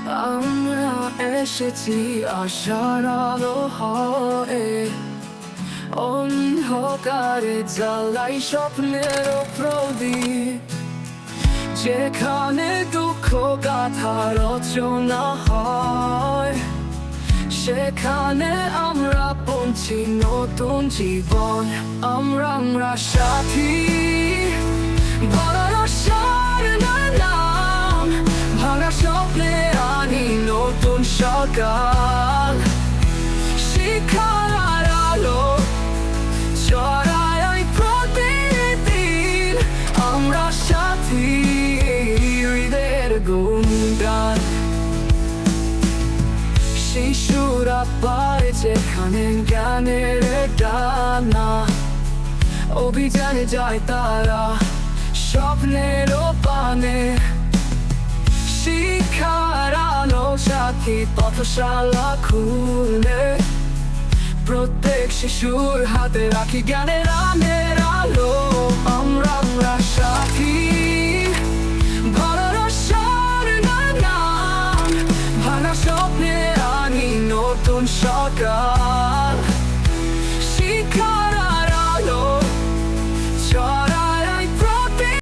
আমরা এসেছি আশার আলো হয়ে, অন্ধকারে জ্বালাই স্বপ্নের প্রদীপ। যেখানে দুঃখ গাথা রচনা হয়, সেখানে আমরা পৌঁছি নতুন জীবন। আমরা সাথী, ভরসার নাম, ভাঙা স্বপ্নে আনি নতুন সকাল। শিখার আলো ছড়ায় প্রতিদিন, আমরা সাথী, হৃদয়ের গুণগান। শিশুরা পায় যেখানে জ্ঞানের ডানা, অভিযানে যায় তারা স্বপ্নের পানে। শিক্ষার আলো সাথী পথশালা খুলে, প্রত্যেক শিশুর হাতে রাখি জ্ঞানের আমের আলো। আমরা সাথী, ভরসার নাম, ভাঙা স্বপ্নে আনি নতুন সকাল।